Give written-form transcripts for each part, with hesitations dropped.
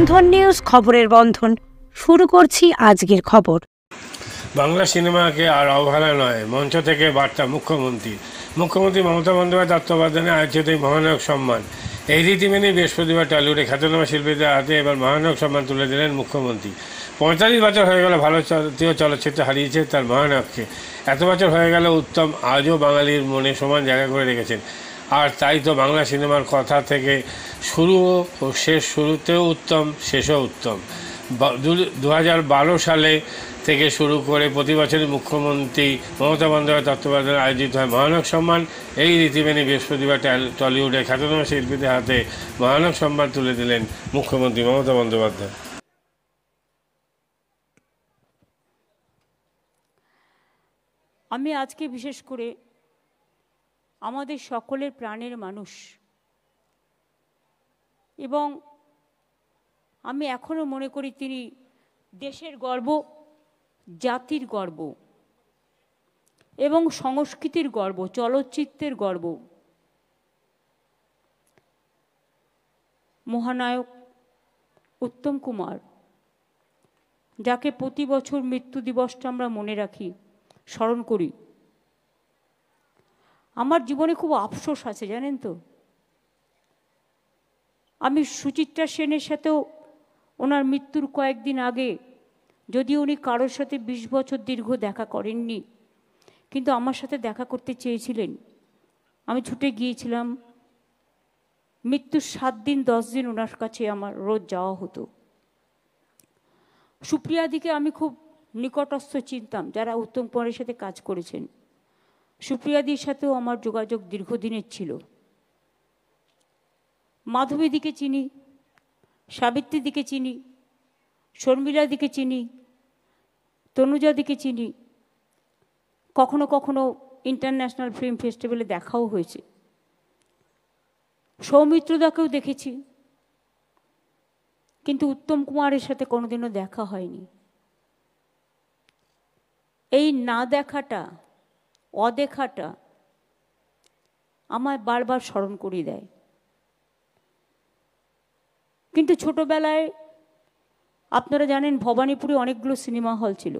বন্ধন news, খবরের বন্ধন। শুরু করছি আজকের খবর। বাংলা সিনেমাকে আর অবহেলা নয়, মঞ্চ থেকে বার্তা মুখ্যমন্ত্রী মমতা বন্দ্যোপাধ্যায় তত্ত্বাবধানে আয়োজিত এই মহানায়ক সম্মান। এই রীতি মেনে বৃহস্পতিবার টলিউডে খ্যাতনামা শিল্পীদের হাতে এবার মহানায়ক সম্মান তুলে দিলেন মুখ্যমন্ত্রী। 45 বছর হয়ে গেল ভারতীয় চলচ্চিত্র হারিয়েছে তার মহানায়ককে। এত বছর হয়ে গেল উত্তম আজও বাঙালির মনে সমান জায়গা করে রেখেছেন। আর তাই তো বাংলা সিনেমার কথা থেকে শুরু ও শেষ, শুরুতেও উত্তম, শেষও উত্তম। 2012 সালে থেকে শুরু করে প্রতি বছরই মুখ্যমন্ত্রী মমতা বন্দ্যোপাধ্যায় তত্ত্বাবধানে আয়োজিত হয় মহানায়ক সম্মান। এই রীতি মেনে বৃহস্পতিবার টলিউডে খ্যাতনামা শিল্পীদের হাতে মহানায়ক সম্মান তুলে দিলেন মুখ্যমন্ত্রী মমতা বন্দ্যোপাধ্যায়। আমি আজকে বিশেষ করে আমাদের সকলের প্রাণের মানুষ, এবং আমি এখনো মনে করি তিনি দেশের গর্ব, জাতির গর্ব এবং সংস্কৃতির গর্ব, চলচ্চিত্রের গর্ব। মহানায়ক উত্তম কুমার, যাকে প্রতি বছর মৃত্যু দিবসটা আমরা মনে রাখি, স্মরণ করি। আমার জীবনে খুব আফসোস আছে, জানেন তো। আমি সুচিত্রা সেনের সাথেও ওনার মৃত্যুর কয়েকদিন আগে, যদিও উনি কারোর সাথে 20 বছর দীর্ঘ দেখা করেননি, কিন্তু আমার সাথে দেখা করতে চেয়েছিলেন। আমি ছুটে গিয়েছিলাম। মৃত্যুর 7 দিন 10 দিন ওনার কাছে আমার রোজ যাওয়া হতো। সুপ্রিয়াদিকে আমি খুব নিকটস্থ চিনতাম, যারা উত্তম কুমারের সাথে কাজ করেছেন। সুপ্রিয়াদির সাথেও আমার যোগাযোগ দীর্ঘদিনের ছিল। মাধবীদিকে চিনি, সাবিত্রীদিকে চিনি, শর্মিলাদিকে চিনি, তনুজাদিকে চিনি। কখনো কখনো ইন্টারন্যাশনাল ফিল্ম ফেস্টিভ্যালে দেখাও হয়েছে। সৌমিত্রদাকেও দেখেছি, কিন্তু উত্তম কুমারের সাথে কোনোদিনও দেখা হয়নি। এই না দেখাটা, অদেখাটা আমায় বারবার স্মরণ করিয়ে দেয়। কিন্তু ছোটবেলায় আপনারা জানেন, ভবানীপুরে অনেকগুলো সিনেমা হল ছিল।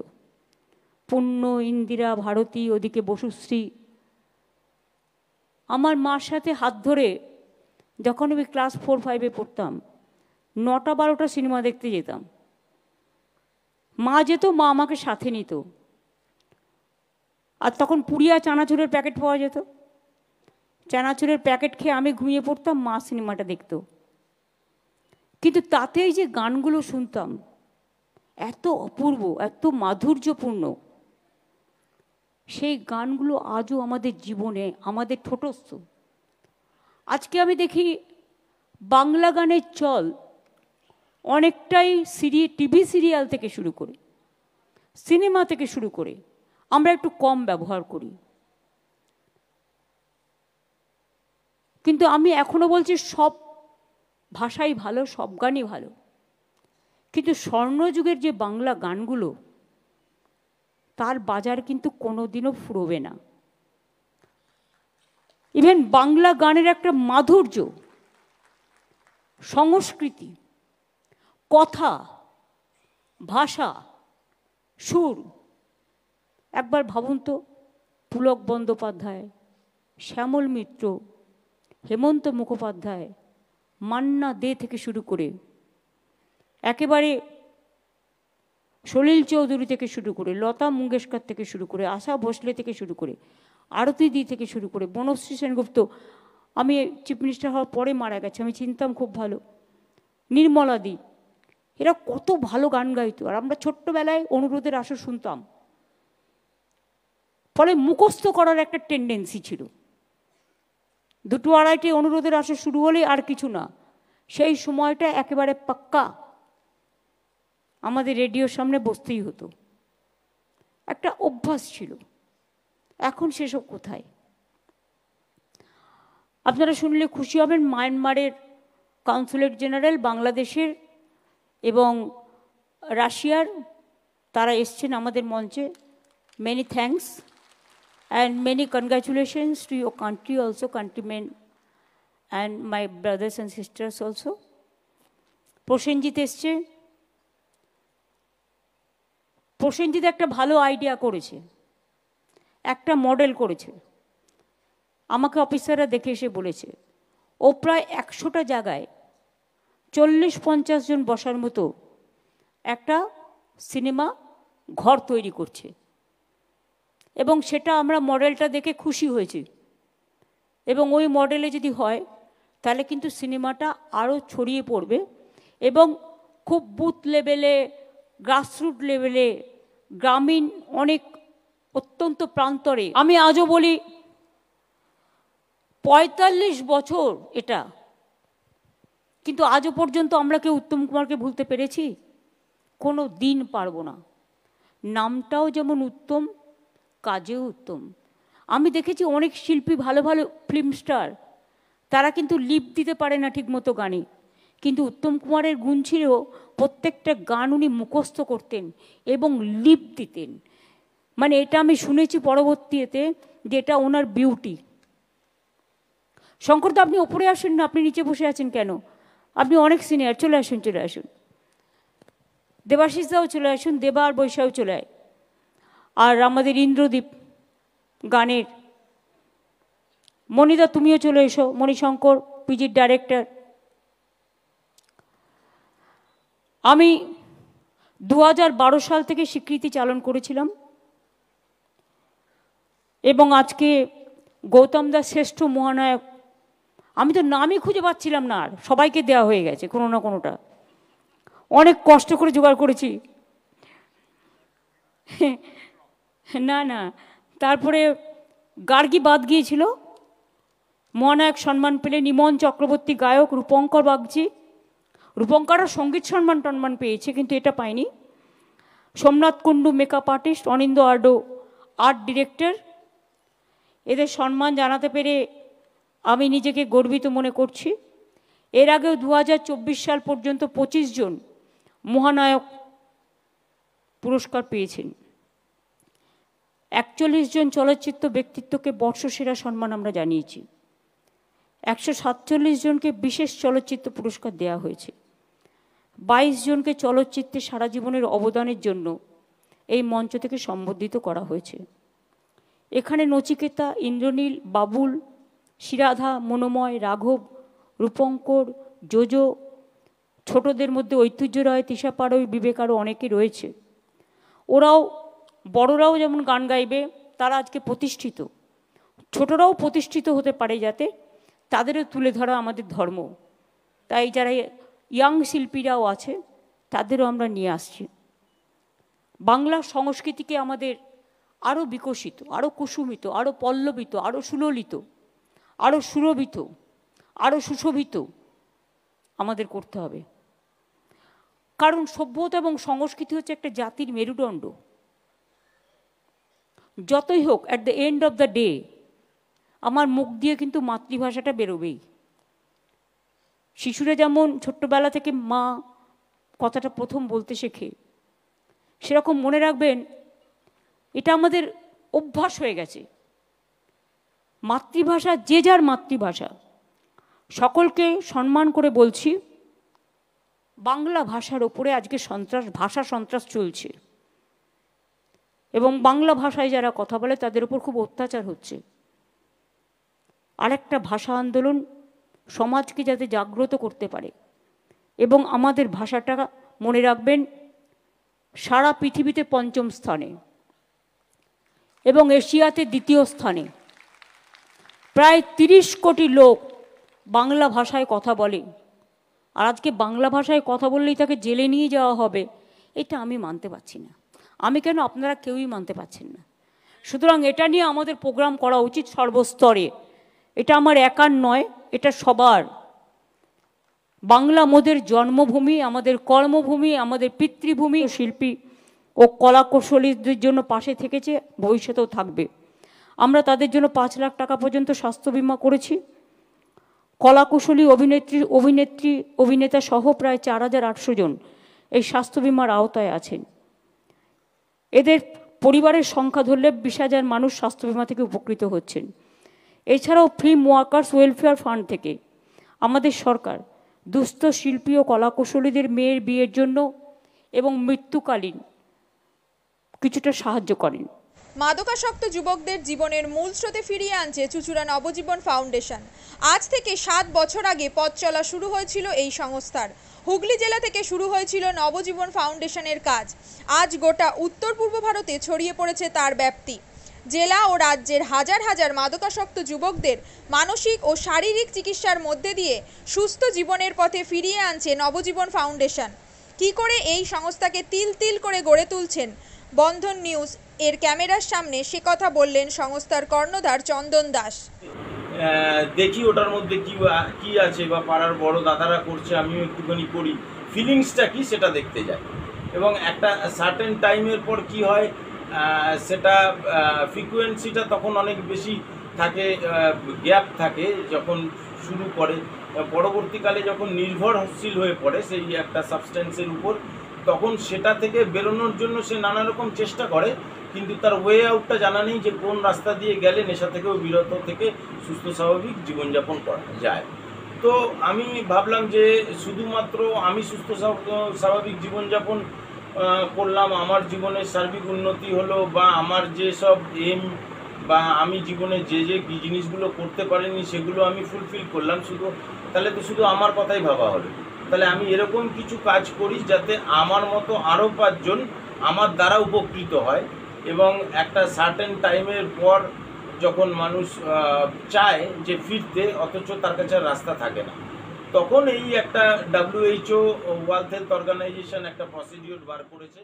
পূর্ণ, ইন্দিরা, ভারতী, ওদিকে বসুশ্রী। আমার মার সাথে হাত ধরে যখন আমি ক্লাস 4-5-এ পড়তাম, 9টা-12টা সিনেমা দেখতে যেতাম। মা যেত, মা আমাকে সাথে নিত। আর তখন পুরিয়া চানাচুরের প্যাকেট পাওয়া যেত। চানাচুরের প্যাকেট খেয়ে আমি ঘুমিয়ে পড়তাম, মা সিনেমাটা দেখত। কিন্তু তাতেই যে গানগুলো শুনতাম, এত অপূর্ব, এত মাধুর্যপূর্ণ, সেই গানগুলো আজও আমাদের জীবনে, আমাদের ঠোঁটস্থ। আজকে আমি দেখি বাংলা গানের চল অনেকটাই টিভি সিরিয়াল থেকে শুরু করে, সিনেমা থেকে শুরু করে আমরা একটু কম ব্যবহার করি। কিন্তু আমি এখনো বলছি, সব ভাষাই ভালো, সব গানই ভালো, কিন্তু স্বর্ণযুগের যে বাংলা গানগুলো, তার বাজার কিন্তু কোনোদিনও ফুরোবে না। ইভেন বাংলা গানের একটা মাধুর্য, সংস্কৃতি, কথা, ভাষা, সুর। একবার ভাবুন তো, পুলক বন্দ্যোপাধ্যায়, শ্যামল মিত্র, হেমন্ত মুখোপাধ্যায়, মান্না দে থেকে শুরু করে একেবারে সলিল চৌধুরী থেকে শুরু করে, লতা মঙ্গেশকর থেকে শুরু করে, আশা ভোসলে থেকে শুরু করে, আরতি দি থেকে শুরু করে, বনশ্রী সেনগুপ্ত, আমি চিফ মিনিস্টার হওয়ার পরে মারা গেছে, আমি চিনতাম খুব ভালো, নির্মলা দি, এরা কত ভালো গান গাইতো। আর আমরা ছোট্টবেলায় অনুরোধের আসর শুনতাম। ফলে মুখস্থ করার একটা টেন্ডেন্সি ছিল। 2-2-2:30 অনুরোধের আসর শুরু হলে আর কিছু না, সেই সময়টা একেবারে পাক্কা আমাদের রেডিওর সামনে বসতেই হতো। একটা অভ্যাস ছিল। এখন সেসব কোথায়? আপনারা শুনলে খুশি হবেন, মায়ানমারের কাউন্সিলেট জেনারেল, বাংলাদেশের এবং রাশিয়ার, তারা এসছেন আমাদের মঞ্চে। Many thanks and many congratulations to your country also, countrymen and my brothers and sisters also. Prosenjit এসছে, প্রসেনজিৎ একটা ভালো আইডিয়া করেছে, একটা মডেল করেছে। আমাকে অফিসাররা দেখে এসে বলেছে ও প্রায় 100টা জায়গায় 40-50 জন বসার মতো একটা সিনেমা ঘর তৈরি করছে, এবং সেটা আমরা মডেলটা দেখে খুশি হয়েছি। এবং ওই মডেলে যদি হয় তাহলে কিন্তু সিনেমাটা আরও ছড়িয়ে পড়বে এবং খুব বুথ লেভেলে, গ্রাসরুট লেভেলে, গ্রামীণ অনেক অত্যন্ত প্রান্তরে, আমি আজও বলি 45 বছর এটা, কিন্তু আজও পর্যন্ত আমরা কেউ উত্তম কুমারকে ভুলতে পেরেছি? কোনো দিন পারবো না। নামটাও যেমন উত্তম, কাজেও উত্তম। আমি দেখেছি অনেক শিল্পী, ভালো ভালো ফিল্ম স্টার, তারা কিন্তু লিপ দিতে পারে না ঠিকমতো গানে, কিন্তু উত্তম কুমারের গুণ ছিল প্রত্যেকটা গান উনি মুখস্থ করতেন এবং লিপ দিতেন। মানে এটা আমি শুনেছি পরবর্তীতে যে এটা ওনার বিউটি। শঙ্কর দা, আপনি ওপরে আসুন না, আপনি নিচে বসে আছেন কেন? আপনি অনেক সিনিয়র, চলে আসুন, চলে আসুন। দেবাশিস দাও চলে আসুন, দেবা আর বৈশাও চলে আয়। আর আমাদের ইন্দ্রদীপ গানের মণিদা, তুমিও চলে এসো। মণিশঙ্কর, পিজির ডাইরেক্টর। আমি 2012 সাল থেকে স্বীকৃতি চালন করেছিলাম এবং আজকে গৌতম দাস শ্রেষ্ঠ মহানায়ক, আমি তো নামই খুঁজে পাচ্ছিলাম না, আর সবাইকে দেওয়া হয়ে গেছে কোনো না কোনোটা। অনেক কষ্ট করে জোগাড় করেছি। না না, তারপরে গার্গী বাদ গিয়েছিল, মহানায়ক সম্মান পেলে নিমন চক্রবর্তী গায়ক, রূপঙ্কর বাগচি। রূপঙ্করও সঙ্গীত সম্মান পেয়েছে, কিন্তু এটা পায়নি। সোমনাথ কুণ্ডু মেকআপ আর্টিস্ট, অনিন্দ আর্ডো আর্ট ডিরেক্টর। এদের সম্মান জানাতে পেরে আমি নিজেকে গর্বিত মনে করছি। এর আগেও 2024 সাল পর্যন্ত 25 জন মহানায়ক পুরস্কার পেয়েছেন। 41 জন চলচ্চিত্র ব্যক্তিত্বকে বর্ষসেরা সম্মান আমরা জানিয়েছি। 147 জনকে বিশেষ চলচ্চিত্র পুরস্কার দেওয়া হয়েছে। 22 জনকে চলচ্চিত্রে সারা জীবনের অবদানের জন্য এই মঞ্চ থেকে সম্বর্ধিত করা হয়েছে। এখানে নচিকেতা, ইন্দ্রনীল, বাবুল, শিরাধা, মনোময়, রাঘব, রূপঙ্কর, জোজো, ছোটদের মধ্যে ঐতিহ্য রায়, তৃষা পাড়ই, বিবেক, আরও অনেকে রয়েছে। ওরাও, বড়রাও যেমন গান গাইবে, তারা আজকে প্রতিষ্ঠিত, ছোটরাও প্রতিষ্ঠিত হতে পারে, যাতে তাদেরও তুলে ধরা আমাদের ধর্ম। তাই যারা ইয়াং শিল্পীরাও আছে তাদেরও আমরা নিয়ে আসছি। বাংলা সংস্কৃতিকে আমাদের আরও বিকশিত, আরও কুসুমিত, আরও পল্লবিত, আরও সুললিত, আরও সুরভিত, আরও সুশোভিত আমাদের করতে হবে। কারণ সভ্যতা এবং সংস্কৃতি হচ্ছে একটা জাতির মেরুদণ্ড। যতই হোক, at the end of the day আমার মুখ দিয়ে কিন্তু মাতৃভাষাটা বেরোবেই। শিশুরা যেমন ছোট্টবেলা থেকে মা কথাটা প্রথম বলতে শেখে, সেরকম মনে রাখবেন এটা আমাদের অভ্যাস হয়ে গেছে। মাতৃভাষা যে যার মাতৃভাষা, সকলকে সম্মান করে বলছি, বাংলা ভাষার ওপরে আজকে ভাষা সন্ত্রাস চলছে এবং বাংলা ভাষায় যারা কথা বলে তাদের উপর খুব অত্যাচার হচ্ছে। আরেকটা ভাষা আন্দোলন সমাজকে যাতে জাগ্রত করতে পারে এবং আমাদের ভাষাটা, মনে রাখবেন, সারা পৃথিবীতে 5ম স্থানে এবং এশিয়াতে 2য় স্থানে। প্রায় 30 কোটি লোক বাংলা ভাষায় কথা বলে, আর আজকে বাংলা ভাষায় কথা বললেই তাকে জেলে নিয়ে যাওয়া হবে, এটা আমি মানতে পারছি না। আমি কেন, আপনারা কেউই মানতে পারছেন না। সুতরাং এটা নিয়ে আমাদের প্রোগ্রাম করা উচিত সর্বস্তরে। এটা আমার একার নয়, এটা সবার। বাংলা আমাদের জন্মভূমি, আমাদের কর্মভূমি, আমাদের পিতৃভূমি। শিল্পী ও কলাকুশলীদের জন্য পাশে থেকেছে, ভবিষ্যতেও থাকবে। আমরা তাদের জন্য 5 লাখ টাকা পর্যন্ত স্বাস্থ্য বিমা করেছি। কলাকুশলী, অভিনেতা সহ প্রায় 4800 জন এই স্বাস্থ্য বিমার আওতায় আছেন। এদের পরিবারের সংখ্যা ধরলে 20,000 মানুষ স্বাস্থ্য বিমা থেকে উপকৃত হচ্ছেন। এছাড়াও ফিল্ম ওয়ার্কার্স ওয়েলফেয়ার ফান্ড থেকে আমাদের সরকার দুস্থ শিল্পী ও কলাকুশলীদের মেয়ের বিয়ের জন্য এবং মৃত্যুকালীন কিছুটা সাহায্য করেন। মাদকাসক্ত যুবকদের জীবনের মূল স্রোতে ফিরিয়ে আনছে চুঁচুড়া নবজীবন ফাউন্ডেশন। আজ থেকে 7 বছর আগে পথ চলা শুরু হয়েছিল এই সংস্থার। হুগলি জেলা থেকে শুরু হয়েছিল নবজীবন ফাউন্ডেশনের কাজ। আজ গোটা উত্তর পূর্ব ভারতে ছড়িয়ে পড়েছে তার ব্যাপ্তি। জেলা ও রাজ্যের হাজার হাজার মাদকাসক্ত যুবকদের মানসিক ও শারীরিক চিকিৎসার মধ্যে দিয়ে সুস্থ জীবনের পথে ফিরিয়ে আনছে নবজীবন ফাউন্ডেশন। কী করে এই সংস্থাকে তিল তিল করে গড়ে তুলছেন বন্ধন নিউজ এর ক্যামেরার সামনে সে কথা বললেন সংস্থার কর্ণধার চন্দন দাস। দেখি ওটার মধ্যে কি আছে বা পাড়ার বড় দাদারা করছে, আমিও একটুখানি করি, ফিলিংসটা কি সেটা দেখতে যাই। এবং একটা সার্টেন টাইমের পর কি হয়, সেটা ফ্রিকোয়েন্সিটা তখন অনেক বেশি থাকে, গ্যাপ থাকে যখন শুরু করে। পরবর্তীকালে যখন নির্ভরশীল হয়ে পড়ে সেই একটা সাবস্টেন্সের উপর, তখন সেটা থেকে বেরোনোর জন্য সে নানা রকম চেষ্টা করে, কিন্তু তার ওয়ে আউটটা জানা নেই যে কোন রাস্তা দিয়ে গেলে নেশা থেকেও বিরত থেকে সুস্থ স্বাভাবিক জীবনযাপন করা যায়। তো আমি ভাবলাম যে শুধুমাত্র আমি সুস্থ স্বাভাবিক জীবনযাপন করলাম, আমার জীবনের সার্বিক উন্নতি হলো, বা আমার যেসব এম বা আমি জীবনে যে জিনিসগুলো করতে পারিনি সেগুলো আমি ফুলফিল করলাম, তাহলে তো শুধু আমার কথাই ভাবা হলো। তাহলে আমি এরকম কিছু কাজ করি যাতে আমার মতো আরও 5 জন আমার দ্বারা উপকৃত হয়। এবং একটা সার্টেন টাইমের পর যখন মানুষ চায় যে ফিরতে, অথচ তার কাছে রাস্তা থাকে না, তখন এই একটা WHO ওয়ার্ল্ড হেলথ অর্গানাইজেশন একটা প্রসিডিউর বার করেছে।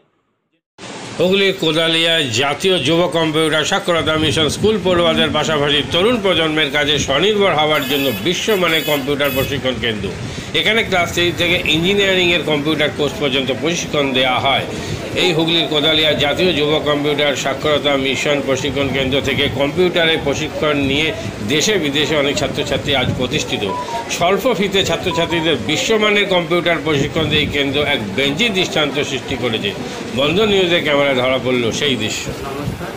হুগলির কোদালিয়ায় জাতীয় যুব কম্পিউটার সাক্ষরতা মিশন স্কুল পড়ুয়াদের পাশাপাশি তরুণ প্রজন্মের কাজে স্বনির্ভর হওয়ার জন্য বিশ্বমানের কম্পিউটার প্রশিক্ষণ কেন্দ্র। এখানে ক্লাস 3 থেকে ইঞ্জিনিয়ারিংয়ের কম্পিউটার কোর্স পর্যন্ত প্রশিক্ষণ দেওয়া হয়। এই হুগলির কোদালিয়া জাতীয় যুব কম্পিউটার সাক্ষরতা মিশন প্রশিক্ষণ কেন্দ্র থেকে কম্পিউটারের প্রশিক্ষণ নিয়ে দেশে বিদেশে অনেক ছাত্রছাত্রী আজ প্রতিষ্ঠিত। স্বল্প ফিতে ছাত্রছাত্রীদের বিশ্বমানের কম্পিউটার প্রশিক্ষণ দিয়ে এই কেন্দ্র এক বেঞ্চি দৃষ্টান্ত সৃষ্টি করেছে। বন্ধন নিউজে ক্যামেরায় ধরা পড়ল সেই দৃশ্য। নমস্কার,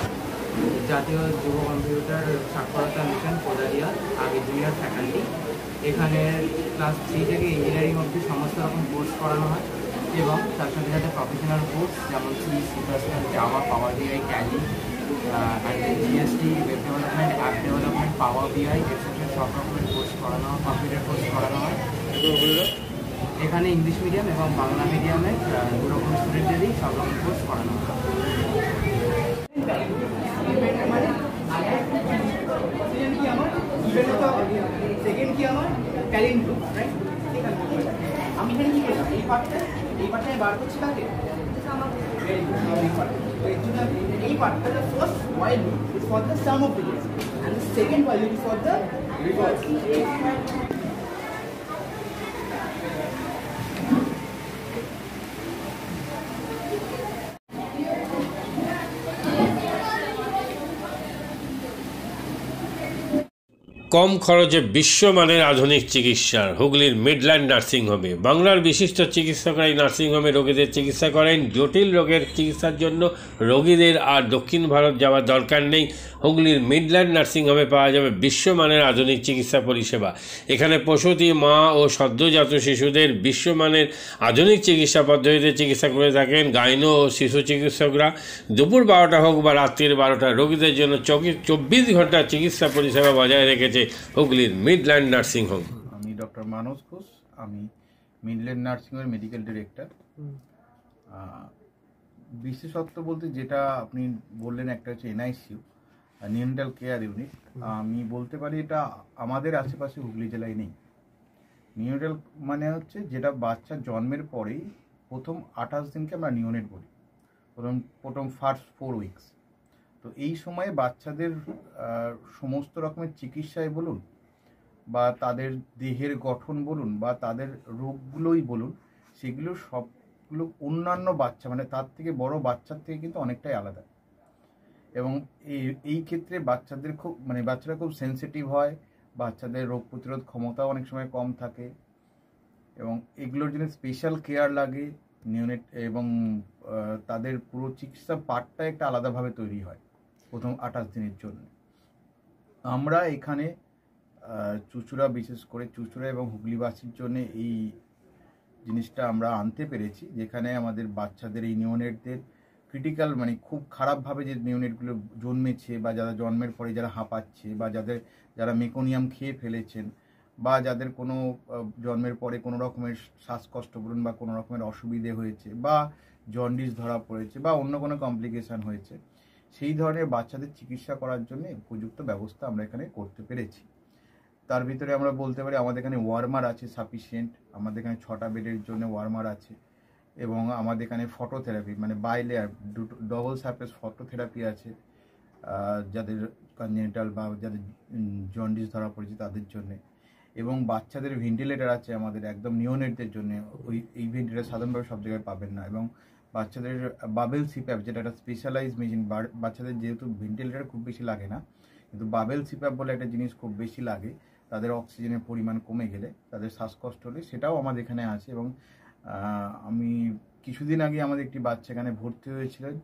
জাতীয় যুব কম্পিউটার সাক্ষরতা মিশন কোদালিয়া, আগে জুনিয়র ফ্যাকাল্টি। এখানে ক্লাস 3 থেকে ইঞ্জিনিয়ারিং অবধি সমস্ত রকম কোর্স করানো হয় এবং তার সাথে সাথে প্রফেশনাল কোর্স যেমন C++, Java, power BI, Tally, GST, web development, app development, power BI etcetera সব রকমের কোর্স করানো হয়, কম্পিউটার কোর্স করানো হয়। এখানে ইংলিশ মিডিয়াম এবং বাংলা মিডিয়ামে দুরকম স্টুডেন্টদেরই সব রকম কোর্স করানো হয়। সেকেন্ড কি আমার ট্যালেন্ট, রাইট? আমি এখানে কি করলাম, এই পার্টটা বার করছি কাকে, এই পার্টটা the first while loop is for the sum of digits and the second while loop is for the reverse. কম খরচে বিশ্বমানের আধুনিক চিকিৎসার হুগলির মিডল্যান্ড নার্সিংহোমে বাংলার বিশিষ্ট চিকিৎসকরা এই নার্সিংহোমে রোগীদের চিকিৎসা করেন। জটিল রোগের চিকিৎসার জন্য রোগীদের আর দক্ষিণ ভারত যাওয়ার দরকার নেই। হুগলির মিডল্যান্ড নার্সিংহোমে পাওয়া যাবে বিশ্বমানের আধুনিক চিকিৎসা পরিষেবা। এখানে প্রসূতি, মা ও সদ্যজাত শিশুদের বিশ্বমানের আধুনিক চিকিৎসা পদ্ধতিতে চিকিৎসা করে থাকেন গাইনো ও শিশু চিকিৎসকরা। দুপুর 12টা হোক বা রাত্রির 12টা, রোগীদের জন্য 24 ঘন্টা চিকিৎসা পরিষেবা বজায় রেখেছে হুগলির মিডল্যান্ড নার্সিংহোম। আমি ডক্টর মানস ঘোষ, আমি মিডল্যান্ড নার্সিংহোমের মেডিকেল ডিরেক্টর। বিশেষত্ব বলতে যেটা আপনি বললেন, একটা হচ্ছে NICU, নিউনেটাল কেয়ার ইউনিট। আমি বলতে পারি এটা আমাদের আশেপাশে হুগলি জেলায় নেই। নিউনেটাল মানে হচ্ছে যেটা বাচ্চা জন্মের পরেই প্রথম 28 দিনকে আমরা নিউনেট বলি, প্রথম ফার্স্ট 4 উইকস। তো এই সময়ে বাচ্চাদের সমস্ত রকমের চিকিৎসায় বলুন বা তাদের দেহের গঠন বলুন বা তাদের রোগগুলোই বলুন, সেগুলো সবগুলো অন্যান্য বাচ্চা মানে তার থেকে বড় বাচ্চার থেকে কিন্তু অনেকটাই আলাদা। এবং এই ক্ষেত্রে বাচ্চারা খুব সেন্সিটিভ হয়, বাচ্চাদের রোগ প্রতিরোধ ক্ষমতাও অনেক সময় কম থাকে এবং এগুলোর জন্য স্পেশাল কেয়ার লাগে নিউনেট, এবং তাদের পুরো চিকিৎসা পার্টটা একটা আলাদাভাবে তৈরি হয় প্রথম 28 দিনের জন্য। আমরা এখানে চুঁচুড়া, বিশেষ করে চুঁচুড়া এবং হুগলিবাসীর জন্য এই জিনিসটা আমরা আনতে পেরেছি, যেখানে আমাদের বাচ্চাদের এই নিওনেটদের ক্রিটিক্যাল মানে খুব খারাপভাবে যে নিওনেটগুলো জন্মেছে বা যারা জন্মের পরে যারা হাঁপাচ্ছে বা যারা মেকোনিয়াম খেয়ে ফেলেছেন বা যাদের কোনো জন্মের পরে কোনো রকমের শ্বাসকষ্ট বলুন বা কোনো রকমের অসুবিধে হয়েছে বা জন্ডিস ধরা পড়েছে বা অন্য কোনো কমপ্লিকেশান হয়েছে, সেই ধরনের বাচ্চাদের চিকিৎসা করার জন্য উপযুক্ত ব্যবস্থা আমরা এখানে করতে পেরেছি। তার ভিতরে আমরা বলতে পারি আমাদের এখানে ওয়ার্মার আছে সাফিসিয়েন্ট, আমাদের এখানে 6টা বেডের জন্য ওয়ার্মার আছে এবং আমাদের এখানে ফটোথেরাপি মানে বাইলেয়ার ডবল সারফেস ফটোথেরাপি আছে যাদের কনজেনিটাল বা যাদের জন্ডিস ধরা পড়েছে তাদের জন্যে, এবং বাচ্চাদের ভেন্টিলেটার আছে আমাদের একদম নিওনেটদের জন্য। এই ভেন্টিলেটার সাধারণভাবে সব জায়গায় পাবেন না, এবং বাচ্চাদের বাবেল সিপ্যাপ যেটা একটা স্পেশালাইজ মেশিন, বাচ্চাদের যেহেতু ভেন্টিলেটার খুব বেশি লাগে না কিন্তু বাবেল সিপ্যাপ বলে একটা জিনিস খুব বেশি লাগে, তাদের অক্সিজেনের পরিমাণ কমে গেলে তাদের শ্বাসকষ্ট হলে, সেটাও আমাদের এখানে আছে। এবং আমি কিছুদিন আগে আমাদের একটি বাচ্চা এখানে ভর্তি হয়েছিলেন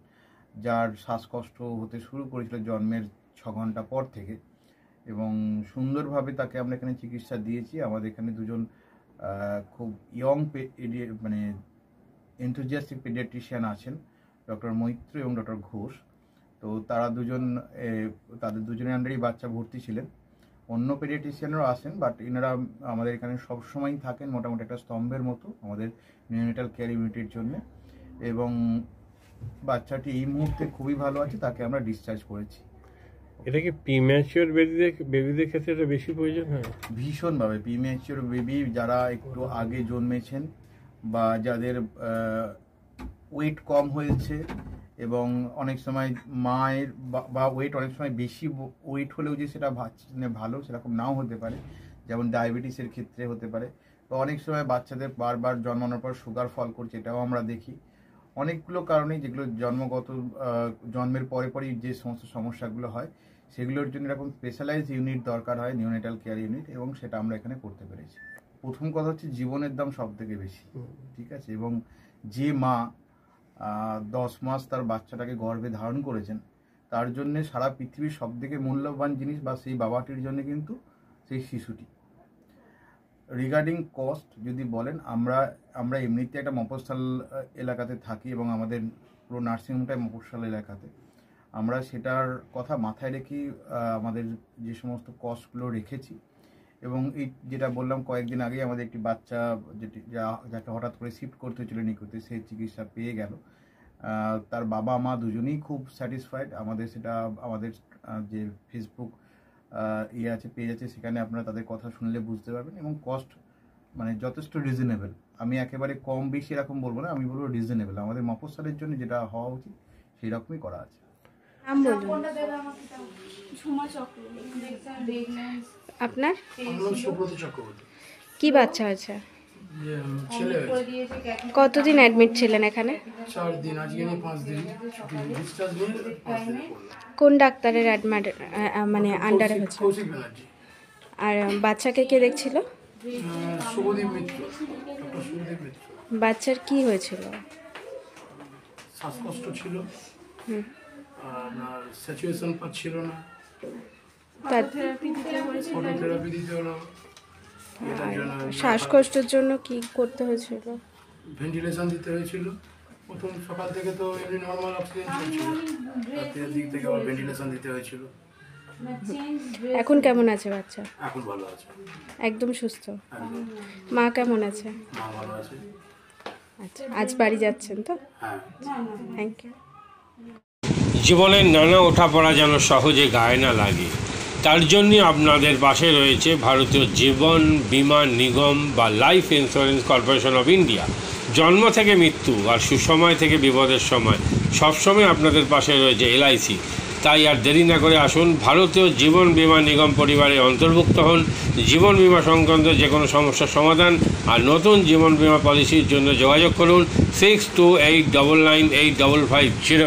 যার শ্বাসকষ্ট হতে শুরু করেছিল জন্মের 6 ঘন্টা পর থেকে, এবং সুন্দরভাবে তাকে আমরা এখানে চিকিৎসা দিয়েছি। আমাদের এখানে দুজন খুব ইয়ং মানে এনথুজিয়াস্টিক পেডিয়াট্রিশিয়ান আছেন, ডক্টর মৈত্র এবং ডক্টর ঘোষ। তো তারা তাদের দুজনের আন্ডারেই বাচ্চা ভর্তি ছিলেন। অন্য পেডিয়াট্রিশিয়ানরাও আসেন, বাট এনারা আমাদের এখানে সবসময়ই থাকেন মোটামুটি একটা স্তম্ভের মতো আমাদের নিওনেটাল কেয়ার ইউনিটের জন্য, এবং বাচ্চাটি এই মুহূর্তে খুবই ভালো আছে, তাকে আমরা ডিসচার্জ করেছি। এটা কি প্রিম্যাচিওর বেবিদের ক্ষেত্রে এটা বেশি প্রয়োজন হয়? ভীষণভাবে প্রিম্যাচিওর বেবি যারা একটু আগে জন্মেছেন বা যাদের ওয়েট কম হয়েছে, এবং অনেক সময় মায়ের বা ওয়েট অনেক সময় বেশি ওয়েট হলেও যে সেটা ভালো সেরকম নাও হতে পারে, যেমন ডায়াবেটিসের ক্ষেত্রে হতে পারে, বা অনেক সময় বাচ্চাদের বারবার জন্মানোর পর সুগার ফল করছে, এটাও আমরা দেখি। অনেকগুলো কারণেই যেগুলো জন্মের পরেই যে সমস্ত সমস্যাগুলো হয় সেগুলোর জন্য এরকম স্পেশালাইজ ইউনিট দরকার হয়, নিওনেটাল কেয়ার ইউনিট, এবং সেটা আমরা এখানে করতে পেরেছি। প্রথম কথা হচ্ছে জীবনের দাম সব থেকে বেশি, ঠিক আছে, এবং যে মা 10 মাস তার বাচ্চাটাকে গর্ভে ধারণ করেছেন তার জন্য সারা পৃথিবীর সব থেকে মূল্যবান জিনিস বা সেই বাবাটির জন্য কিন্তু সেই শিশুটি। রিগার্ডিং কস্ট যদি বলেন, আমরা এমনিতে একটা মফস্বল এলাকাতে থাকি এবং আমাদের পুরো নার্সিংহোমটাই মফস্বল এলাকাতে, আমরা সেটার কথা মাথায় রেখে আমাদের যে সমস্ত কস্টগুলো রেখেছি। এবং এই যেটা বললাম কয়েকদিন আগেই আমাদের একটি বাচ্চা যাকে হঠাৎ করে শিফট করতে হয়েছিল নিকুতে, সেই চিকিৎসা পেয়ে গেল। তার বাবা মা দুজনেই খুব স্যাটিসফাইড। আমাদের যে ফেসবুক পেজ আছে, সেখানে আপনারা তাদের কথা শুনলে বুঝতে পারবেন, এবং কস্ট মানে যথেষ্ট রিজনেবল। আমি একেবারে কম বেশি এরকম বলবো না, আমি বলবো রিজনেবল। আমাদের মফস্বলের জন্য যেটা হওয়া উচিত সেই রকমই করা আছে। আপনার কি বাচ্চা আছে? কতদিন অ্যাডমিট ছিলেন এখানে? 4 দিন। আজকে 5 দিন কোন ডাক্তারের মানে আন্ডারে হয়েছে? আর বাচ্চাকে কে দেখছিল? শুভদীপ মিত্র। বাচ্চার কি হয়েছিল? শ্বাসকষ্ট ছিল, আপনার স্যাচুরেশন পাচ্ছিল না, ফটোথেরাপি দিতে হলো। শ্বাসকষ্টের জন্য কি করতে হয়েছিল? ভেন্টিলেশন দিতে হয়েছিল। প্রথম সকাল থেকে তো এমনি নর্মাল অক্সিজেন চলছিল, রাতের দিক থেকে আবার ভেন্টিলেশন দিতে হয়েছিল। এখন কেমন আছে বাচ্চা? এখন ভালো আছে, একদম সুস্থ। মা কেমন আছে? মা ভালো আছে। আচ্ছা, আজ বাড়ি যাচ্ছেন তো? হ্যাঁ, থ্যাংক ইউ। জীবনের নানা ওঠাপড়া যেন সহজে গায়ে না লাগে, তার জন্য আপনাদের পাশে রয়েছে ভারতীয় জীবন বীমা নিগম বা life insurance corporation of India. জন্ম থেকে মৃত্যু আর সুসময় থেকে বিপদের সময় সবসময় আপনাদের পাশে রয়েছে এলআইসি। তাই আর দেরি না করে আসুন, ভারতীয় জীবন বীমা নিগম পরিবারে অন্তর্ভুক্ত হন। জীবন বীমা সংক্রান্ত যে কোনো সমস্যার সমাধান আর নতুন জীবন বীমা পলিসির জন্য যোগাযোগ করুন 6289985550।